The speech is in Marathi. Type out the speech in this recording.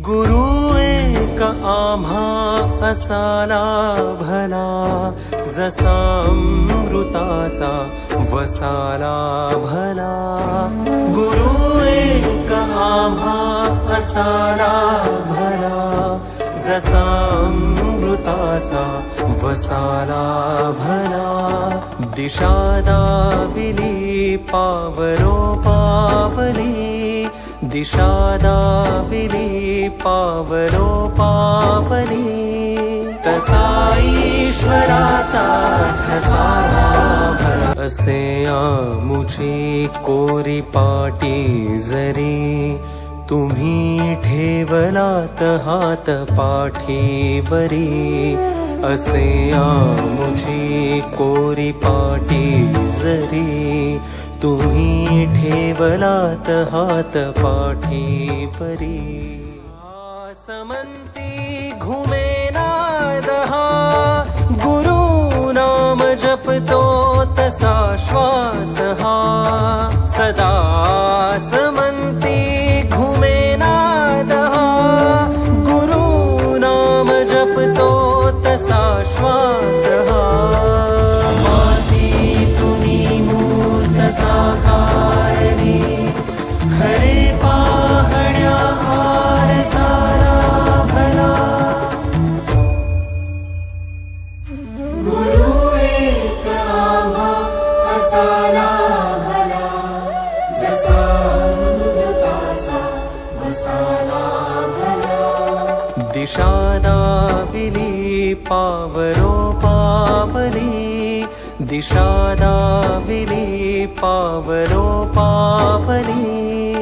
गुरु एक आम्हा असाला भला, जसा अमृताचा वसाला भला। गुरु एक आम्हा असाला भला, जसा अमृताचा वसाला भला। दिशा दाविली पावरो पावली, दिशा दाविली पावरो पावली। तसा ईश्वराचा ठसाला भला, असे आमुची कोरी पाटी जरी, तुम्ही ठेवलात हात पाठीवरी। असे आमुची कोरी पाटी जरी, तुम्ही ठेवलात हात पाठीवरी। आसमंती घुमेना दहा, गुरु नाम जपतो तसा श्वास हा। सदा समंती घुमेना दहा, गुरु नाम जपतो तसा श्वास हा। मातीतुनी मूर्त साकारली, खरे पाहण्या आरसाला भला। गुरु एक आम्हा असाला भला, जसा अमृताचा वसाला भला। दिशा दाविली पावरो पावली, दिशा दाविली पावरो पावली।